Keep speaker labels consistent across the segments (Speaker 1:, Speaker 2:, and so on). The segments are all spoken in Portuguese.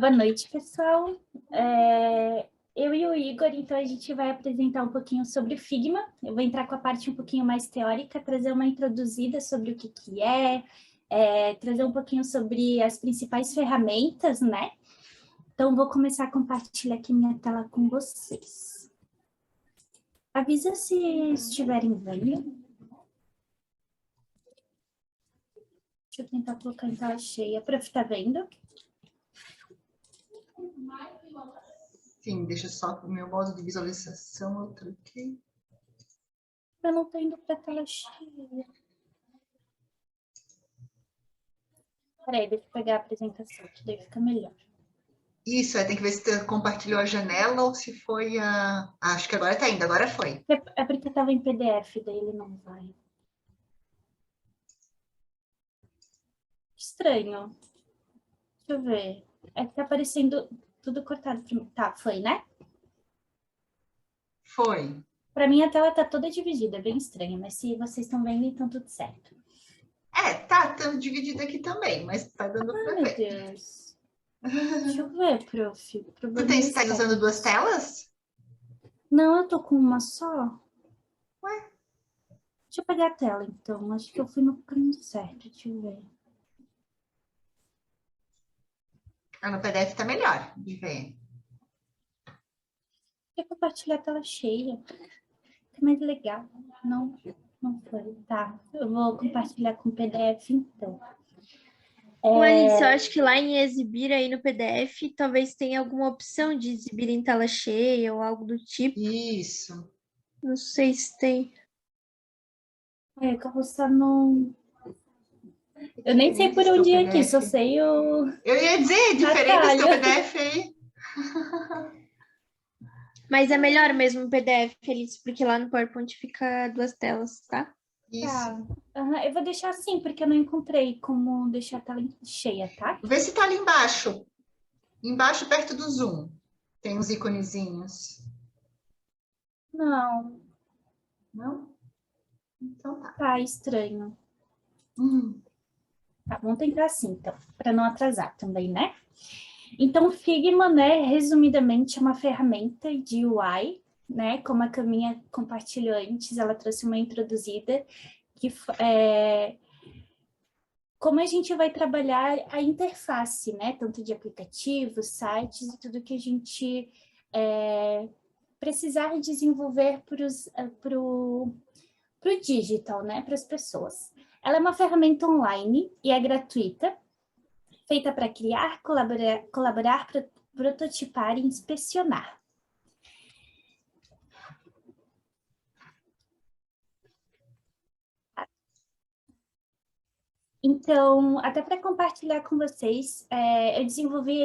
Speaker 1: Boa noite, pessoal. Eu e o Igor, então, a gente vai apresentar um pouquinho sobre o Figma. Eu vou entrar com a parte um pouquinho mais teórica, trazer uma introduzida sobre o que é, trazer um pouquinho sobre as principais ferramentas, né? Então, vou começar a compartilhar aqui minha tela com vocês. Avisa se estiverem vendo. Deixa eu tentar colocar em tela cheia. Prof, tá vendo?
Speaker 2: Sim, deixa só o meu modo de visualização, eu troquei.
Speaker 1: Eu não tô indo para a tela cheia. Peraí, deixa eu pegar a apresentação, que daí fica melhor.
Speaker 2: Isso, tem que ver se tu compartilhou a janela ou se foi a... Acho que agora tá indo, agora foi.
Speaker 1: É porque estava em PDF, daí ele não vai. Estranho. Deixa eu ver. É que tá aparecendo tudo cortado pra mim. Tá, foi, né?
Speaker 2: Foi.
Speaker 1: Pra mim a tela tá toda dividida, é bem estranha, mas se vocês estão vendo, então tudo certo.
Speaker 2: Tá dividido aqui também, mas tá dando pra
Speaker 1: Meu
Speaker 2: ver.
Speaker 1: Deus. Deixa eu ver, prof. O
Speaker 2: Tu
Speaker 1: problema é
Speaker 2: tá usando duas telas?
Speaker 1: Não, eu tô com uma só.
Speaker 2: Ué?
Speaker 1: Deixa eu pegar a tela, então. Acho que eu fui no caminho certo. Deixa eu ver.
Speaker 2: No PDF tá melhor de ver.
Speaker 1: Deixa eu compartilhar a tela cheia. Tá mais legal. Não, não foi. Tá. Eu vou compartilhar com o PDF, então.
Speaker 3: Alice, eu acho que lá em exibir aí no PDF, talvez tenha alguma opção de exibir em tela cheia ou algo do tipo.
Speaker 2: Isso.
Speaker 3: Não sei se tem.
Speaker 1: É que eu vou estar no... Eu nem sei por onde ir aqui, só sei o...
Speaker 2: Eu ia dizer, diferente desse teu PDF aí.
Speaker 3: Mas é melhor mesmo o PDF, Alice, porque lá no PowerPoint fica duas telas, tá?
Speaker 2: Isso.
Speaker 1: Tá. Uhum. Eu vou deixar assim, porque eu não encontrei como deixar a tela cheia, tá?
Speaker 2: Vê se tá ali embaixo. Embaixo, perto do zoom. Tem uns iconezinhos.
Speaker 1: Não.
Speaker 2: Não? Então tá.
Speaker 1: Tá estranho. Tá, vamos tentar assim, então, para não atrasar também, né? Então, o Figma, né, resumidamente, é uma ferramenta de UI, né? Como a Caminha compartilhou antes, ela trouxe uma introduzida, que como a gente vai trabalhar a interface, né? Tanto de aplicativos, sites e tudo que a gente precisar desenvolver para o digital, né? Para as pessoas. Ela é uma ferramenta online e é gratuita, feita para criar, colaborar, prototipar e inspecionar. Então, até para compartilhar com vocês, eu desenvolvi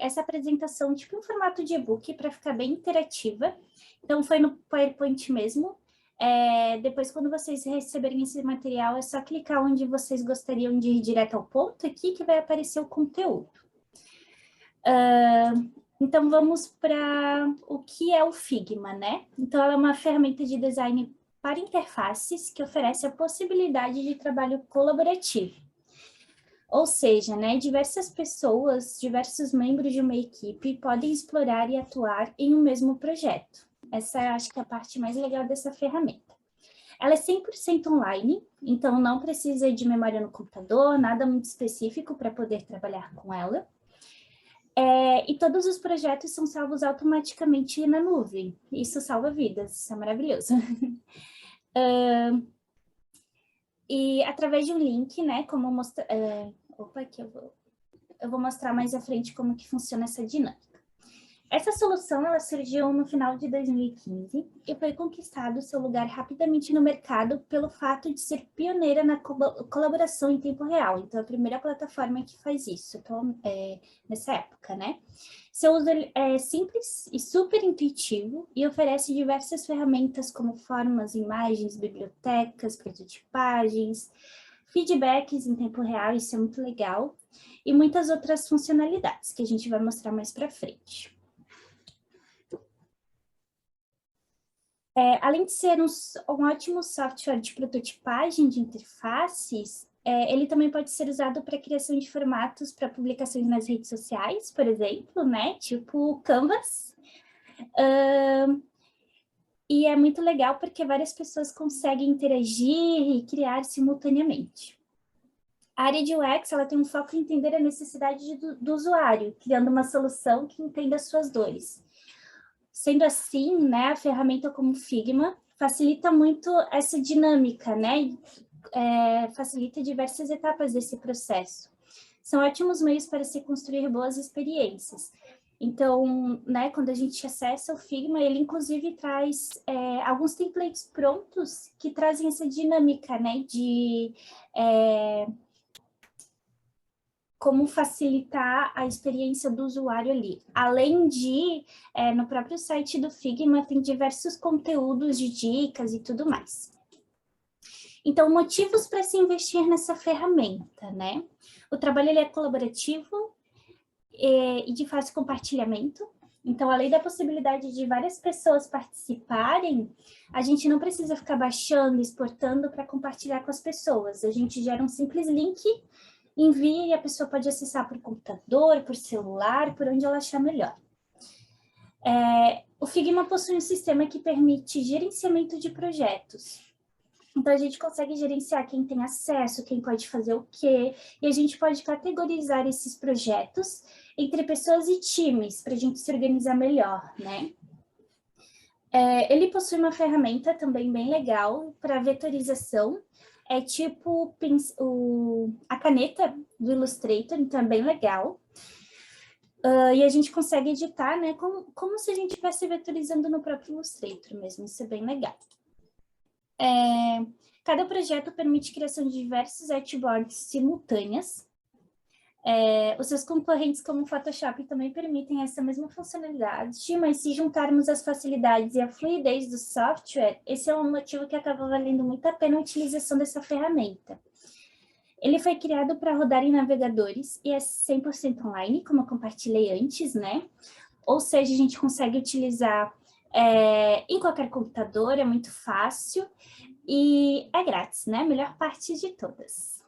Speaker 1: essa apresentação tipo em formato de e-book para ficar bem interativa. Então, foi no PowerPoint mesmo. Depois, quando vocês receberem esse material, é só clicar onde vocês gostariam de ir direto ao ponto aqui, que vai aparecer o conteúdo. Então, vamos para o que é o Figma, né? Então, ela é uma ferramenta de design para interfaces que oferece a possibilidade de trabalho colaborativo. Ou seja, né, diversas pessoas, diversos membros de uma equipe podem explorar e atuar em um mesmo projeto. Essa acho que é a parte mais legal dessa ferramenta. Ela é 100% online, então não precisa de memória no computador, nada muito específico para poder trabalhar com ela. E todos os projetos são salvos automaticamente na nuvem. Isso salva vidas, isso é maravilhoso. E através de um link, né, como mostrar... opa, aqui eu vou mostrar mais à frente como que funciona essa dinâmica. Essa solução, ela surgiu no final de 2015 e foi conquistado seu lugar rapidamente no mercado pelo fato de ser pioneira na colaboração em tempo real. Então, é a primeira plataforma que faz isso, então, nessa época, né? Seu uso é simples e super intuitivo e oferece diversas ferramentas como formas, imagens, bibliotecas, prototipagens, feedbacks em tempo real, isso é muito legal, e muitas outras funcionalidades que a gente vai mostrar mais para frente. Além de ser um ótimo software de prototipagem de interfaces, Ele também pode ser usado para criação de formatos para publicações nas redes sociais, por exemplo, né? Tipo o Canvas. E é muito legal porque várias pessoas conseguem interagir e criar simultaneamente. A área de UX, ela tem um foco em entender a necessidade do usuário, criando uma solução que entenda as suas dores. Sendo assim, né, a ferramenta como Figma facilita muito essa dinâmica, né? Facilita diversas etapas desse processo. São ótimos meios para se construir boas experiências. Então, né, quando a gente acessa o Figma, ele inclusive traz alguns templates prontos que trazem essa dinâmica, né, de como facilitar a experiência do usuário ali. Além de, no próprio site do Figma, tem diversos conteúdos de dicas e tudo mais. Então, motivos para se investir nessa ferramenta, né? O trabalho ele é colaborativo e de fácil compartilhamento. Então, além da possibilidade de várias pessoas participarem, a gente não precisa ficar baixando, exportando para compartilhar com as pessoas. A gente gera um simples link, envia e a pessoa pode acessar por computador, por celular, por onde ela achar melhor. O Figma possui um sistema que permite gerenciamento de projetos. Então, a gente consegue gerenciar quem tem acesso, quem pode fazer o quê, e a gente pode categorizar esses projetos entre pessoas e times, para a gente se organizar melhor, né? Ele possui uma ferramenta também bem legal para vetorização, é tipo a caneta do Illustrator, então é bem legal. E a gente consegue editar, né, como se a gente estivesse vetorizando no próprio Illustrator mesmo, isso é bem legal. Cada projeto permite criação de diversos artboards simultâneas. Os seus concorrentes como o Photoshop também permitem essa mesma funcionalidade, mas se juntarmos as facilidades e a fluidez do software, esse é um motivo que acaba valendo muito a pena a utilização dessa ferramenta. Ele foi criado para rodar em navegadores e é 100% online, como eu compartilhei antes, né? Ou seja, a gente consegue utilizar em qualquer computador, é muito fácil e é grátis, né? A melhor parte de todas.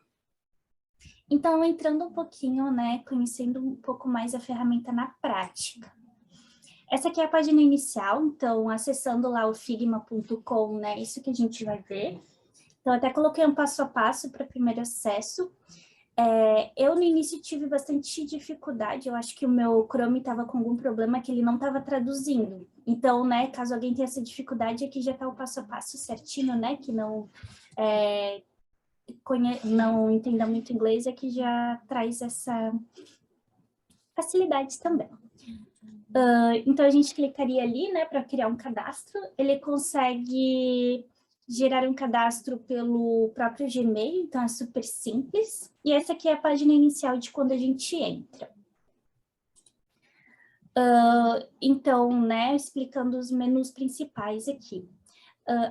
Speaker 1: Então, entrando um pouquinho, né, conhecendo um pouco mais a ferramenta na prática. Essa aqui é a página inicial, então, acessando lá o figma.com, né, isso que a gente vai ver. Então, até coloquei um passo a passo para primeiro acesso. Eu, no início, tive bastante dificuldade, eu acho que o meu Chrome estava com algum problema que ele não estava traduzindo. Então, né, caso alguém tenha essa dificuldade, aqui já está o passo a passo certinho, né, que não entenda muito inglês, aqui já traz essa facilidade também. Então, a gente clicaria ali, né, para criar um cadastro. Ele consegue gerar um cadastro pelo próprio Gmail, então é super simples. E essa aqui é a página inicial de quando a gente entra. Então, né, explicando os menus principais aqui.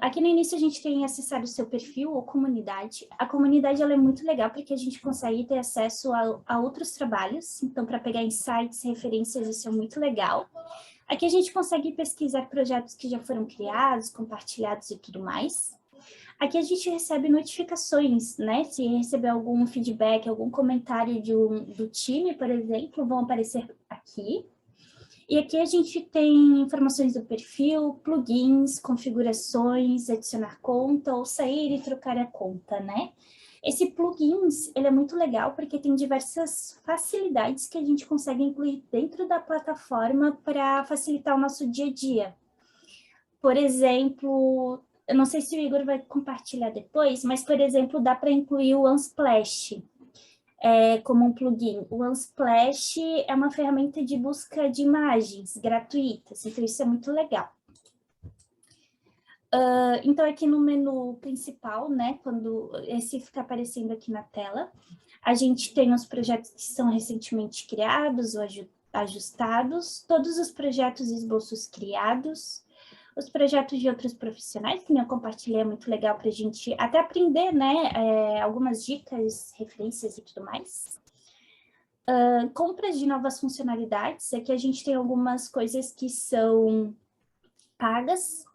Speaker 1: Aqui no início a gente tem acessar o seu perfil ou comunidade. A comunidade ela é muito legal porque a gente consegue ter acesso a outros trabalhos. Então, para pegar insights, referências, isso é muito legal. Aqui a gente consegue pesquisar projetos que já foram criados, compartilhados e tudo mais. Aqui a gente recebe notificações, né? Se receber algum feedback, algum comentário do time, por exemplo, vão aparecer aqui. E aqui a gente tem informações do perfil, plugins, configurações, adicionar conta ou sair e trocar a conta, né? Esse plugins, ele é muito legal porque tem diversas facilidades que a gente consegue incluir dentro da plataforma para facilitar o nosso dia a dia. Por exemplo, eu não sei se o Igor vai compartilhar depois, mas, por exemplo, dá para incluir o Unsplash, como um plugin. O Unsplash é uma ferramenta de busca de imagens gratuitas, então isso é muito legal. Então, aqui no menu principal, né, quando esse fica aparecendo aqui na tela, a gente tem os projetos que são recentemente criados ou ajustados, todos os projetos e esboços criados, os projetos de outros profissionais, que eu compartilhei, é muito legal para a gente até aprender, né, algumas dicas, referências e tudo mais. Compras de novas funcionalidades, aqui a gente tem algumas coisas que são pagas,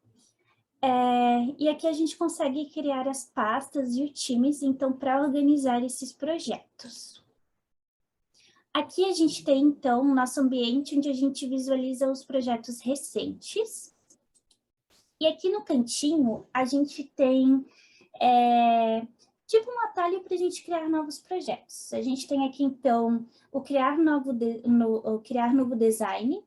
Speaker 1: E aqui a gente consegue criar as pastas e os times, então, para organizar esses projetos. Aqui a gente tem, então, o nosso ambiente onde a gente visualiza os projetos recentes. E aqui no cantinho, a gente tem tipo um atalho para a gente criar novos projetos. A gente tem aqui, então, o criar novo design.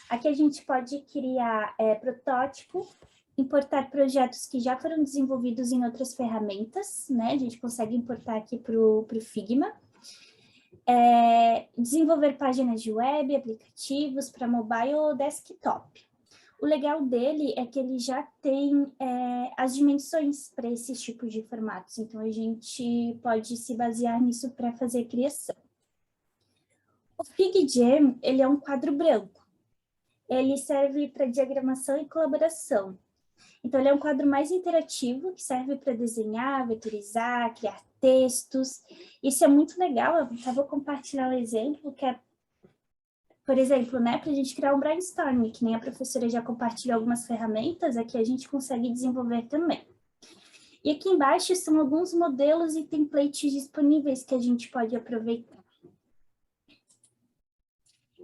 Speaker 1: Aqui a gente pode criar protótipo, importar projetos que já foram desenvolvidos em outras ferramentas, né? A gente consegue importar aqui para o Figma. Desenvolver páginas de web, aplicativos para mobile ou desktop. O legal dele é que ele já tem as dimensões para esses tipos de formatos, então a gente pode se basear nisso para fazer a criação. O FigJam, ele é um quadro branco. Ele serve para diagramação e colaboração. Então, ele é um quadro mais interativo, que serve para desenhar, vetorizar, criar textos. Isso é muito legal, eu vou compartilhar um exemplo, que é, por exemplo, né, para a gente criar um brainstorm, que nem a professora já compartilhou algumas ferramentas, aqui a gente consegue desenvolver também. E aqui embaixo são alguns modelos e templates disponíveis que a gente pode aproveitar.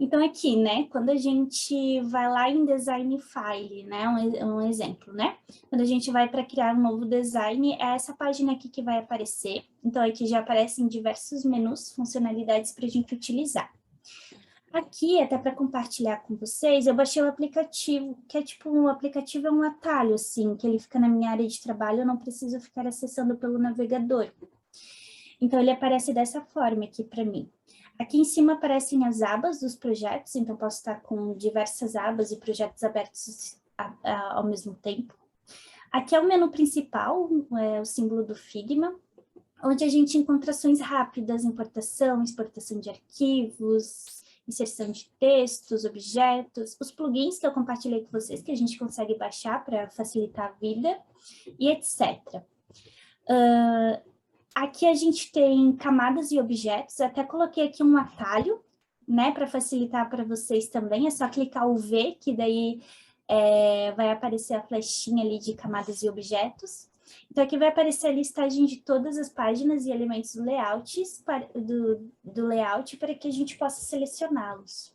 Speaker 1: Então, aqui, né, quando a gente vai lá em Design File, né, um exemplo, né? Quando a gente vai para criar um novo design, é essa página aqui que vai aparecer. Então, aqui já aparecem diversos menus, funcionalidades para a gente utilizar. Aqui, até para compartilhar com vocês, eu baixei o aplicativo, que é tipo, um aplicativo é um atalho, assim, que ele fica na minha área de trabalho, eu não preciso ficar acessando pelo navegador. Então, ele aparece dessa forma aqui para mim. Aqui em cima aparecem as abas dos projetos, então posso estar com diversas abas e projetos abertos ao mesmo tempo. Aqui é o menu principal, o símbolo do Figma, onde a gente encontra ações rápidas, importação, exportação de arquivos, inserção de textos, objetos, os plugins que eu compartilhei com vocês, que a gente consegue baixar para facilitar a vida, e etc. Aqui a gente tem camadas e objetos, eu até coloquei aqui um atalho, né, para facilitar para vocês também, é só clicar o V, que daí vai aparecer a flechinha ali de camadas e objetos. Então, aqui vai aparecer a listagem de todas as páginas e elementos do layout para que a gente possa selecioná-los.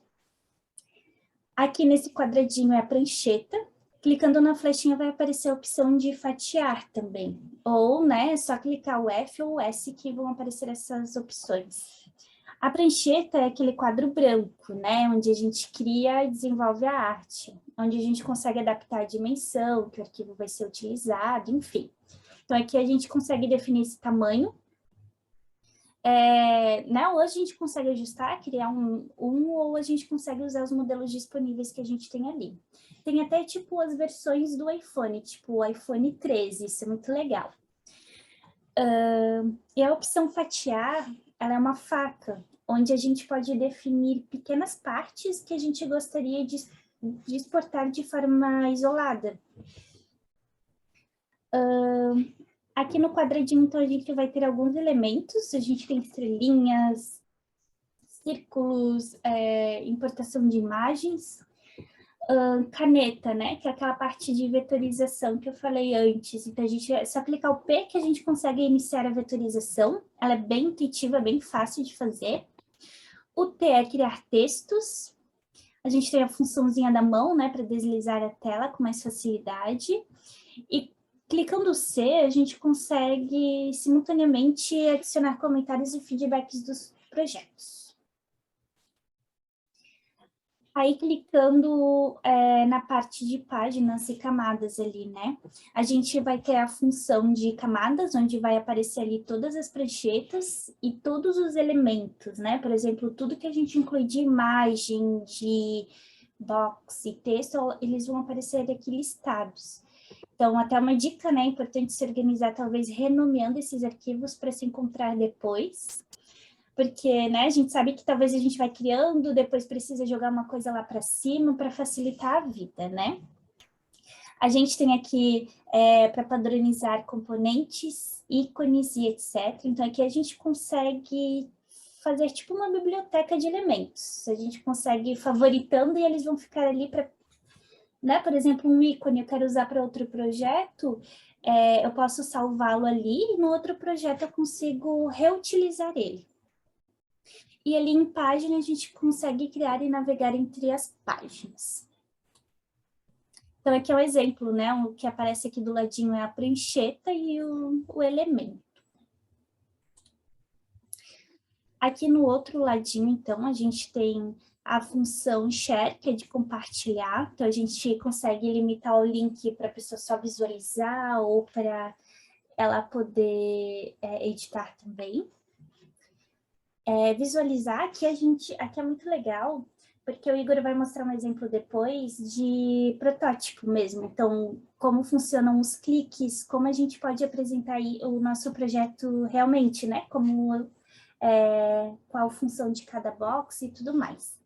Speaker 1: Aqui nesse quadradinho é a prancheta. Clicando na flechinha vai aparecer a opção de fatiar também. Ou, né, é só clicar o F ou o S que vão aparecer essas opções. A prancheta é aquele quadro branco, né, onde a gente cria e desenvolve a arte, onde a gente consegue adaptar a dimensão, que o arquivo vai ser utilizado, enfim. Então, aqui a gente consegue definir esse tamanho. Né, ou a gente consegue ajustar, criar ou a gente consegue usar os modelos disponíveis que a gente tem ali. Tem até, tipo, as versões do iPhone, tipo o iPhone 13, isso é muito legal. E a opção fatiar, ela é uma faca, onde a gente pode definir pequenas partes que a gente gostaria de exportar de forma isolada. Aqui no quadradinho, então, a gente vai ter alguns elementos, a gente tem estrelinhas, círculos, importação de imagens, caneta, né, que é aquela parte de vetorização que eu falei antes. Então, a gente é só clicar o P que a gente consegue iniciar a vetorização, ela é bem intuitiva, bem fácil de fazer. O T é criar textos, a gente tem a funçãozinha da mão, né, para deslizar a tela com mais facilidade, e clicando o C, a gente consegue simultaneamente adicionar comentários e feedbacks dos projetos. Aí, clicando na parte de páginas e camadas ali, né? A gente vai ter a função de camadas, onde vai aparecer ali todas as pranchetas e todos os elementos, né? Por exemplo, tudo que a gente inclui de imagem, de box e texto, eles vão aparecer aqui listados. Então, até uma dica, né, é importante se organizar, talvez renomeando esses arquivos para se encontrar depois, porque, né, a gente sabe que talvez a gente vai criando, depois precisa jogar uma coisa lá para cima para facilitar a vida, né? A gente tem aqui para padronizar componentes, ícones e etc. Então, aqui a gente consegue fazer tipo uma biblioteca de elementos. A gente consegue ir favoritando e eles vão ficar ali para né? Por exemplo, um ícone eu quero usar para outro projeto, eu posso salvá-lo ali e no outro projeto eu consigo reutilizar ele. E ali em página a gente consegue criar e navegar entre as páginas. Então aqui é um exemplo, né? O que aparece aqui do ladinho é a prancheta e o elemento. Aqui no outro ladinho, então, a gente tem a função share, que é de compartilhar. Então, a gente consegue limitar o link para a pessoa só visualizar ou para ela poder editar também. Visualizar, aqui é muito legal, porque o Igor vai mostrar um exemplo depois de protótipo mesmo. Então, como funcionam os cliques, como a gente pode apresentar aí o nosso projeto realmente, né? Como qual a função de cada box e tudo mais.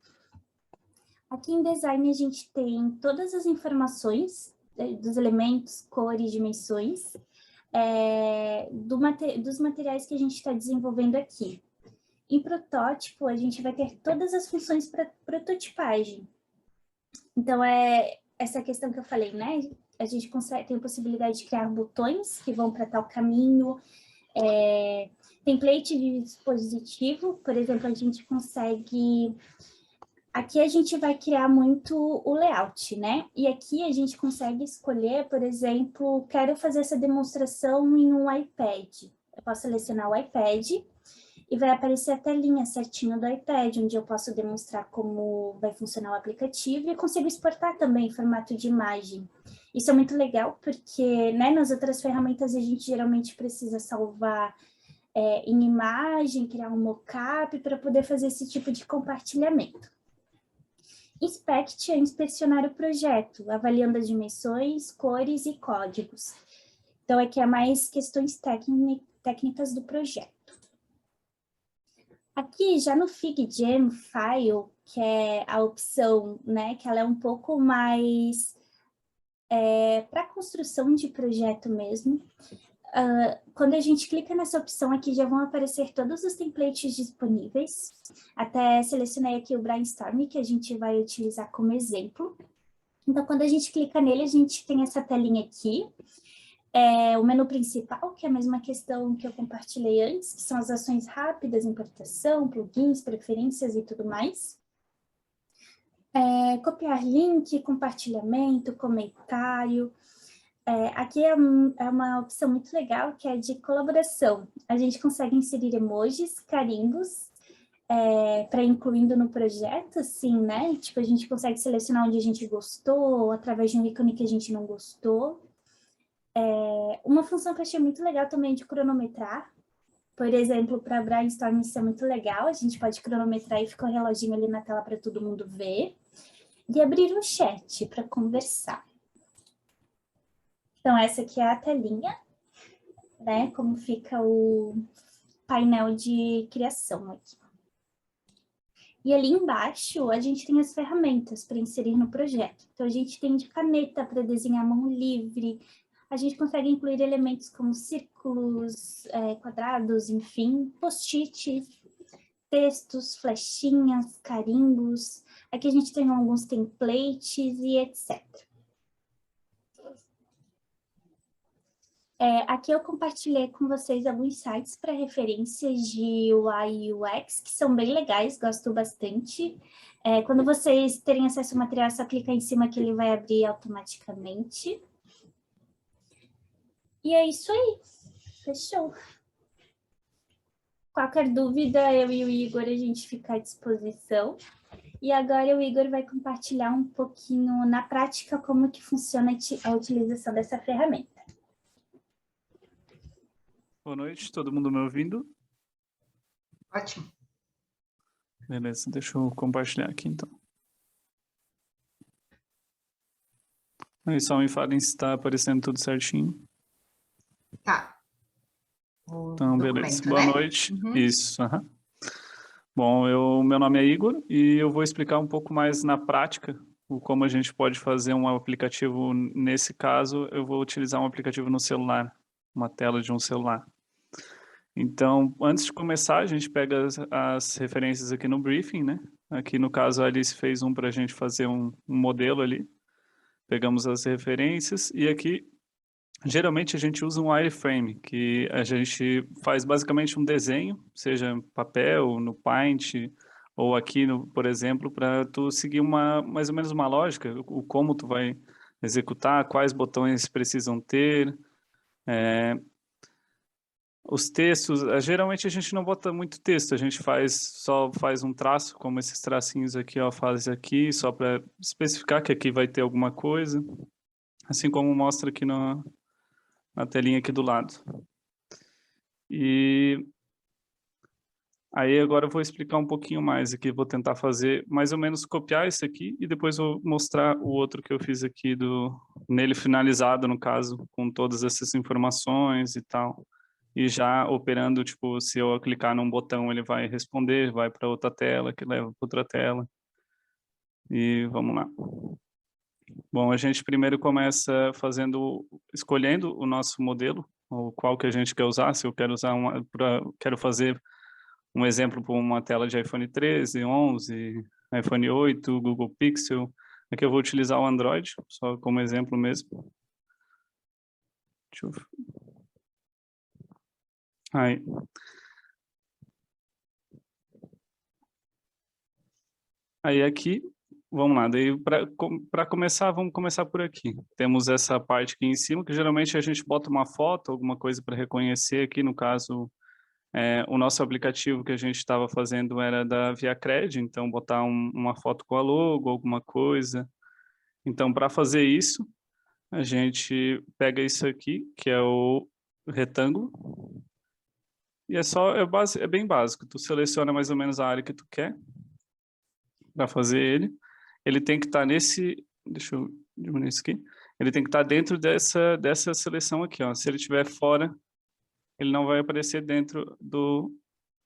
Speaker 1: Aqui em design a gente tem todas as informações dos elementos, cores, dimensões, dos materiais que a gente está desenvolvendo aqui. Em protótipo, a gente vai ter todas as funções para prototipagem. Então, essa questão que eu falei, né? A gente tem a possibilidade de criar botões que vão para tal caminho, template de dispositivo, por exemplo, a gente consegue... Aqui a gente vai criar muito o layout, né? E aqui a gente consegue escolher, por exemplo, quero fazer essa demonstração em um iPad. Eu posso selecionar o iPad e vai aparecer a telinha certinho do iPad, onde eu posso demonstrar como vai funcionar o aplicativo e consigo exportar também em formato de imagem. Isso é muito legal, porque né, nas outras ferramentas a gente geralmente precisa salvar em imagem, criar um mockup para poder fazer esse tipo de compartilhamento. Inspect é inspecionar o projeto, avaliando as dimensões, cores e códigos. Então, aqui é mais questões técnicas do projeto. Aqui, já no FigJam File, que é a opção, né, que ela é um pouco mais para construção de projeto mesmo. Quando a gente clica nessa opção aqui, já vão aparecer todos os templates disponíveis. Até selecionei aqui o Brainstorm, que a gente vai utilizar como exemplo. Então, quando a gente clica nele, a gente tem essa telinha aqui. O menu principal, que é a mesma questão que eu compartilhei antes, que são as ações rápidas, importação, plugins, preferências e tudo mais. Copiar link, compartilhamento, comentário. Aqui é uma opção muito legal, que é de colaboração. A gente consegue inserir emojis, carimbos, para incluindo no projeto, assim, né? Tipo, a gente consegue selecionar onde a gente gostou, através de um ícone que a gente não gostou. Uma função que eu achei muito legal também é de cronometrar. Por exemplo, para Brainstorm isso é muito legal, a gente pode cronometrar e fica o reloginho ali na tela para todo mundo ver. E abrir um chat para conversar. Então, essa aqui é a telinha, né? Como fica o painel de criação aqui. E ali embaixo, a gente tem as ferramentas para inserir no projeto. Então, a gente tem de caneta para desenhar mão livre. A gente consegue incluir elementos como círculos, quadrados, enfim, post-its, textos, flechinhas, carimbos. Aqui a gente tem alguns templates e etc. Aqui eu compartilhei com vocês alguns sites para referências de UI e UX, que são bem legais, gosto bastante. Quando vocês terem acesso ao material, é só clicar em cima que ele vai abrir automaticamente. E é isso aí. Fechou. Qualquer dúvida, eu e o Igor, a gente fica à disposição. E agora o Igor vai compartilhar um pouquinho na prática como que funciona a utilização dessa ferramenta.
Speaker 4: Boa noite, todo mundo me ouvindo?
Speaker 2: Ótimo.
Speaker 4: Beleza, deixa eu compartilhar aqui então. Aí só me falem se está aparecendo tudo certinho.
Speaker 2: Tá.
Speaker 4: Então, beleza. Boa
Speaker 2: né?
Speaker 4: noite. Isso. Bom, meu nome é Igor e eu vou explicar um pouco mais na prática como a gente pode fazer um aplicativo. Nesse caso, eu vou utilizar um aplicativo no celular, uma tela de um celular. Então, antes de começar, a gente pega as referências aqui no briefing, né? Aqui, no caso, a Alice fez para a gente fazer um modelo ali. pegamos as referências e aqui, geralmente a gente usa um wireframe, que a gente faz basicamente um desenho, seja em papel, no Paint, ou aqui, por exemplo, para tu seguir mais ou menos uma lógica, o como tu vai executar, quais botões precisam ter, os textos, geralmente a gente não bota muito texto, a gente só faz um traço, como esses tracinhos aqui, ó, faz aqui, só para especificar que aqui vai ter alguma coisa, assim como mostra aqui na telinha aqui do lado. E aí agora eu vou explicar um pouquinho mais aqui, vou tentar fazer mais ou menos copiar esse aqui e depois vou mostrar o outro que eu fiz aqui nele finalizado, no caso, com todas essas informações e tal. E já operando, tipo, se eu clicar num botão, ele vai responder, vai para outra tela, que leva para outra tela. E vamos lá. Bom, a gente primeiro começa escolhendo o nosso modelo, ou qual que a gente quer usar. Se eu quero usar quero fazer um exemplo para uma tela de iPhone 13, 11, iPhone 8, Google Pixel. Aqui eu vou utilizar o Android, só como exemplo mesmo. Deixa eu... Aí. Aí aqui, vamos lá, daí para começar, vamos começar por aqui. Temos essa parte aqui em cima, que geralmente a gente bota uma foto, alguma coisa para reconhecer aqui, no caso, o nosso aplicativo que a gente estava fazendo era da ViaCred, então botar uma foto com a logo, alguma coisa. Então, para fazer isso, a gente pega isso aqui, que é o retângulo, e é bem básico. Tu seleciona mais ou menos a área que tu quer para fazer ele. Ele tem que estar deixa eu diminuir isso aqui. Ele tem que estar dentro dessa seleção aqui, ó. Se ele estiver fora, ele não vai aparecer dentro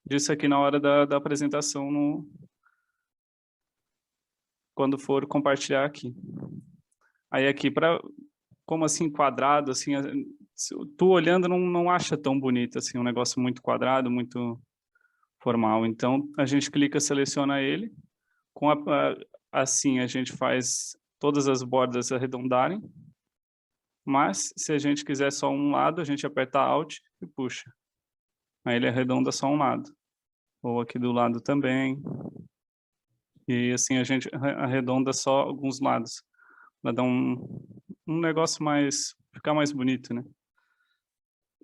Speaker 4: disso aqui na hora da apresentação, quando for compartilhar aqui. Aí aqui, como assim, quadrado, assim, tu olhando não acha tão bonito, assim, um negócio muito quadrado, muito formal. Então, a gente clica, seleciona ele, assim a gente faz todas as bordas arredondarem, mas se a gente quiser só um lado, a gente aperta Alt e puxa. Aí ele arredonda só um lado. Ou aqui do lado também. E assim a gente arredonda só alguns lados, para dar um negócio ficar mais bonito, né?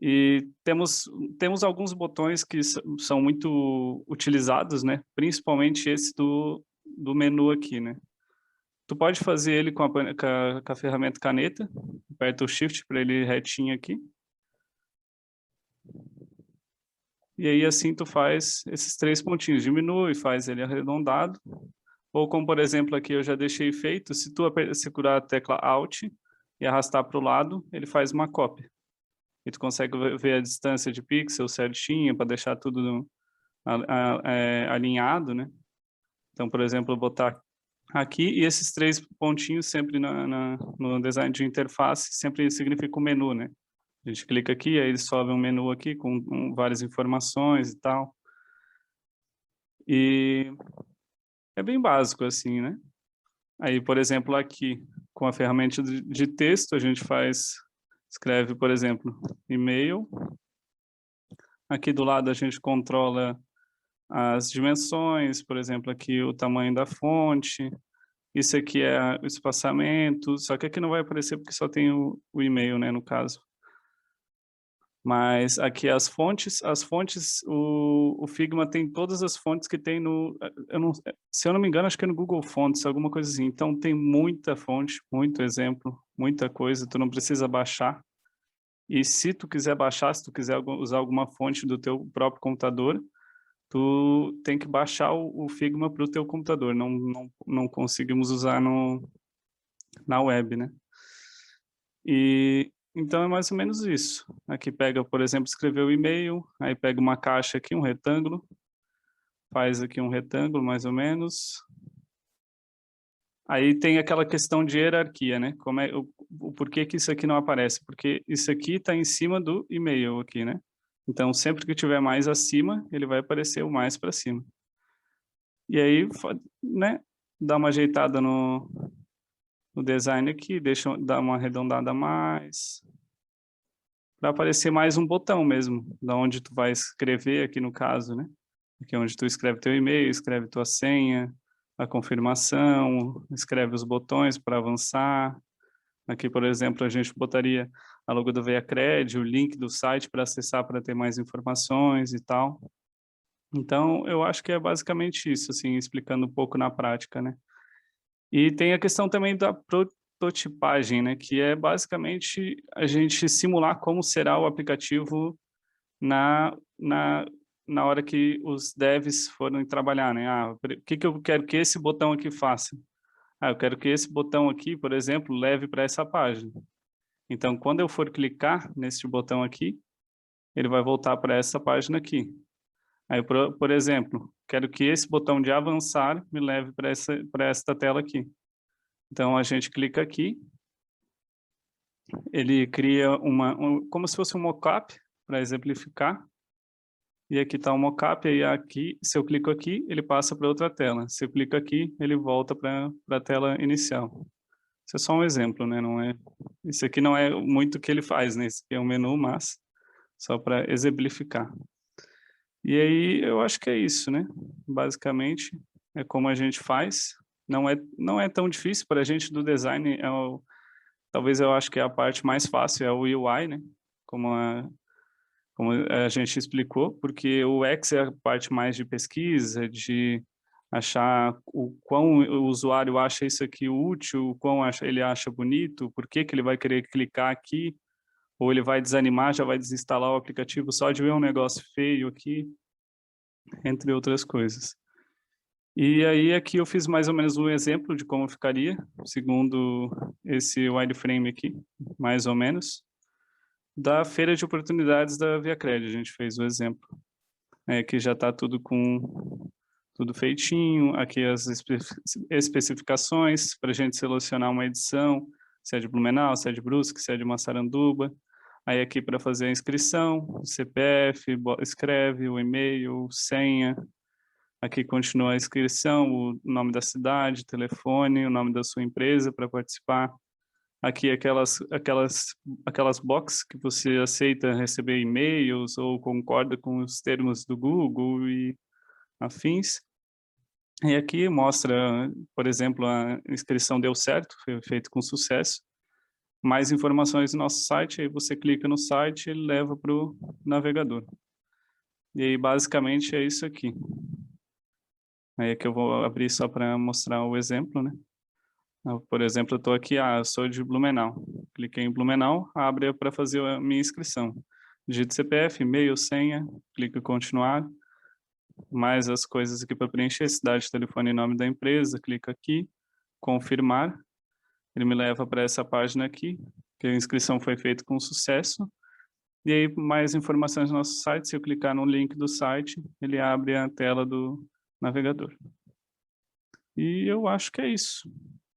Speaker 4: E temos alguns botões que são muito utilizados, né? Principalmente esse do menu aqui, né? Tu pode fazer ele com a ferramenta caneta, aperta o Shift para ele ir retinho aqui. E aí assim tu faz esses 3 pontinhos, diminui, faz ele arredondado. Ou como, por exemplo, aqui eu já deixei feito, se tu segurar a tecla Alt e arrastar para o lado, ele faz uma cópia. E tu consegue ver a distância de pixel certinha para deixar tudo alinhado, né? Então, por exemplo, eu botar aqui e esses 3 pontinhos sempre no design de interface sempre significa o menu, né? A gente clica aqui, aí ele sobe um menu aqui com várias informações e tal. E é bem básico assim, né? Aí, por exemplo, aqui com a ferramenta de texto, a gente escreve, por exemplo, e-mail. Aqui do lado a gente controla as dimensões, por exemplo, aqui o tamanho da fonte. Isso aqui é o espaçamento, só que aqui não vai aparecer porque só tem o e-mail, né, no caso. Mas aqui as fontes, o Figma tem todas as fontes que tem se eu não me engano, acho que é no Google Fonts, alguma coisa assim. Então tem muita fonte, muito exemplo, muita coisa, tu não precisa baixar. E se tu quiser baixar, se tu quiser usar alguma fonte do teu próprio computador, tu tem que baixar o Figma para o teu computador, não conseguimos usar na web, né? E então é mais ou menos isso. Aqui pega, por exemplo, escrever o e-mail, aí pega uma caixa aqui, um retângulo, faz aqui um retângulo mais ou menos. Aí tem aquela questão de hierarquia, né? O porquê que isso aqui não aparece? Porque isso aqui está em cima do e-mail aqui, né? Então, sempre que tiver mais acima, ele vai aparecer o mais para cima. E aí, né, dá uma ajeitada o design aqui, dar uma arredondada a mais, para aparecer mais um botão mesmo, da onde tu vai escrever aqui no caso, né? Aqui é onde tu escreve teu e-mail, escreve tua senha, a confirmação, escreve os botões para avançar. Aqui, por exemplo, a gente botaria a logo do ViaCred, o link do site para acessar para ter mais informações e tal. Então, eu acho que é basicamente isso, assim, explicando um pouco na prática, né? E tem a questão também da prototipagem, né? Que é basicamente a gente simular como será o aplicativo na hora que os devs forem trabalhar, né? Ah, o que eu quero que esse botão aqui faça? Ah, eu quero que esse botão aqui, por exemplo, leve para essa página. Então, quando eu for clicar nesse botão aqui, ele vai voltar para essa página aqui. Aí, por exemplo, quero que esse botão de avançar me leve para esta tela aqui. Então, a gente clica aqui, ele cria como se fosse um mockup, para exemplificar. E aqui está o mockup, e aqui, se eu clico aqui, ele passa para outra tela. Se eu clico aqui, ele volta para a tela inicial. Isso é só um exemplo, né? Isso aqui não é muito o que ele faz, né? Esse aqui é um menu, mas só para exemplificar. E aí, eu acho que é isso, né? Basicamente, é como a gente faz. Não é tão difícil para a gente do design. Talvez eu acho que é a parte mais fácil, é o UI, né? Como a gente explicou, porque o UX é a parte mais de pesquisa, de achar o quão o usuário acha isso aqui útil, o quão ele acha bonito, por que ele vai querer clicar aqui, ou ele vai desanimar, já vai desinstalar o aplicativo só de ver um negócio feio aqui, entre outras coisas. E aí aqui eu fiz mais ou menos um exemplo de como ficaria, segundo esse wireframe aqui, mais ou menos, da feira de oportunidades da ViaCred, a gente fez o exemplo. Que já está tudo feitinho, aqui as especificações para a gente selecionar uma edição, se é de Blumenau, se é de Brusque, se é de Massaranduba. Aí aqui para fazer a inscrição, CPF, escreve o e-mail, senha. Aqui continua a inscrição, o nome da cidade, telefone, o nome da sua empresa para participar. Aqui aquelas boxes que você aceita receber e-mails ou concorda com os termos do Google e afins. E aqui mostra, por exemplo, a inscrição deu certo, foi feito com sucesso. Mais informações no nosso site, aí você clica no site e ele leva para o navegador. E aí, basicamente, é isso aqui. Aí é que eu vou abrir só para mostrar o exemplo, né? Por exemplo, eu estou aqui, eu sou de Blumenau. Cliquei em Blumenau, abre para fazer a minha inscrição. Digito CPF, e-mail, senha, clico em continuar. Mais as coisas aqui para preencher, cidade, telefone e nome da empresa, clico aqui, confirmar. Ele me leva para essa página aqui, que a inscrição foi feita com sucesso. E aí, mais informações no nosso site, se eu clicar no link do site, ele abre a tela do navegador. E eu acho que é isso.